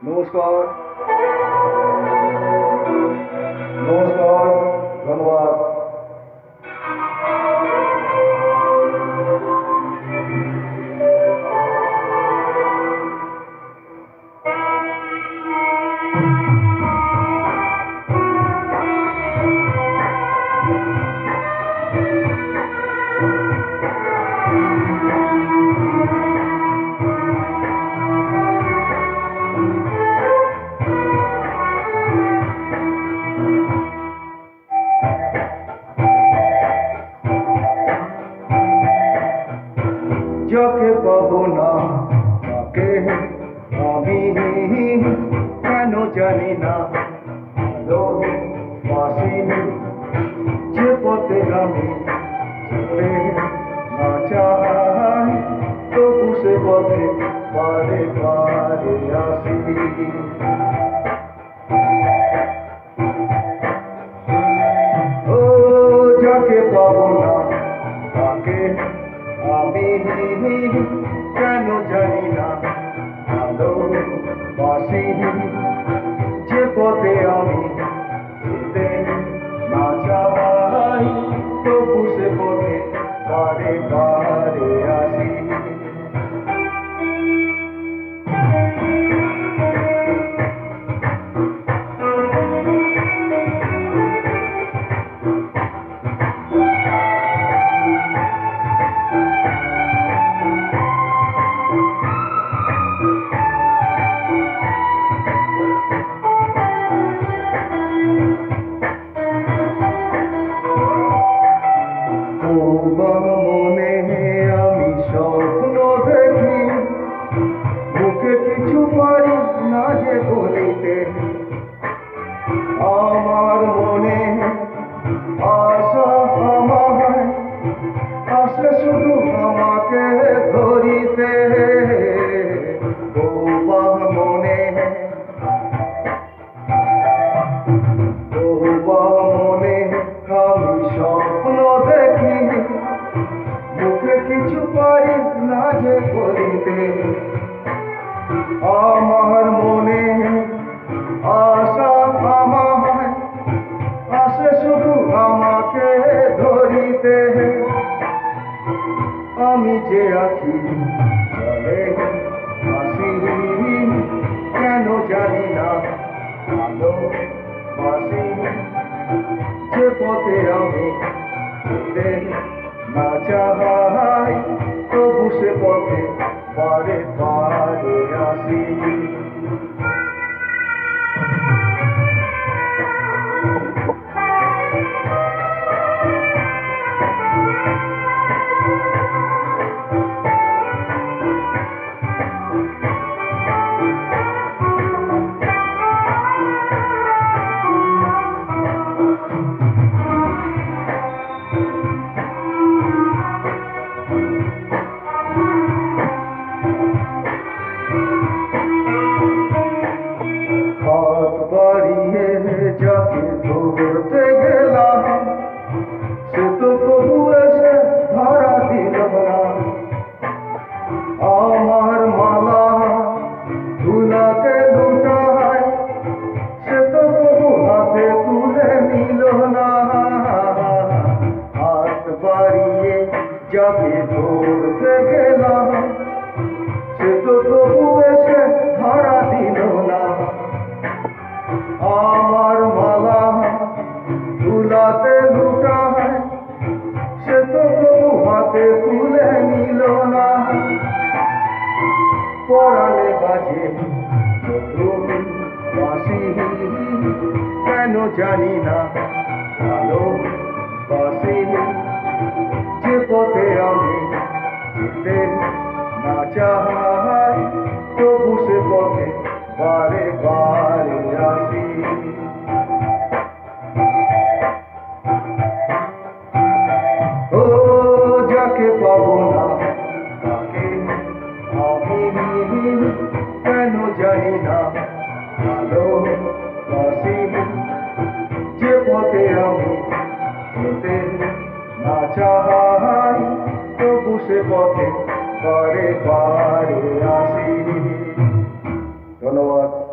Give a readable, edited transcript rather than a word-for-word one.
নমস্কার। নমস্কার, ধন্যবাদ। যাকে পাবো না তাকে আমি কেন জানি না ভালোবাসি, যে পথে আমি যেতে না চাই তবু সে পথে বারে বারে আসি। ও যাকে পাবো না তাকে আমি কেন জানি না ভালোবাসি, যে পথে আমি যেতে না চাই তবু সে পথে বারে বারে আসি। মনে আমি স্বপ্ন দেখি, মুখে কিছু পারি না যে বলিতে। আমার মনে আশা আমায় আসে শুধু আমাকে ধরিতে। মনে মনে আমি স্বপ্ন দেখি, মুখে কিছু পারি না যে বলিতে। আমার মনে আশা আমায় আসে শুধু আমাকে ধরিতে। আমি যে আছি চলে হাসি, কেন জানি না ভালোবাসি, যে পথে আমি যেতে না চাই তবু সে পথে বারে বারে আসি। যাকে ধরতে গেলাম সে তো প্রভু এসে ধরা দিল না। আমার মালা ধুলাকে লুটায় সে তো প্রভু হাতে তুলে নিল না। হাত বাড়িয়ে যাকে ধরতে গেলাম সে তো প্রভু এসে ধরা দিল না। আমার মালা ধুলাতে লুটায় সে তো প্রভু হাতে তুলে নিল না। পড়ালে বাজে বাঁশি, কেন জানি না ভালোবাসি, যে পথে আমি যেতে না চাই তবু সে পথে বারে বারে আসি। ও যাকে পাবো না তাকে আমি কেন জানি না ভালোবাসি, যে পথে আমি যেতে না চাই তবু সে পথে বারে বারে আসি। ধন্যবাদ।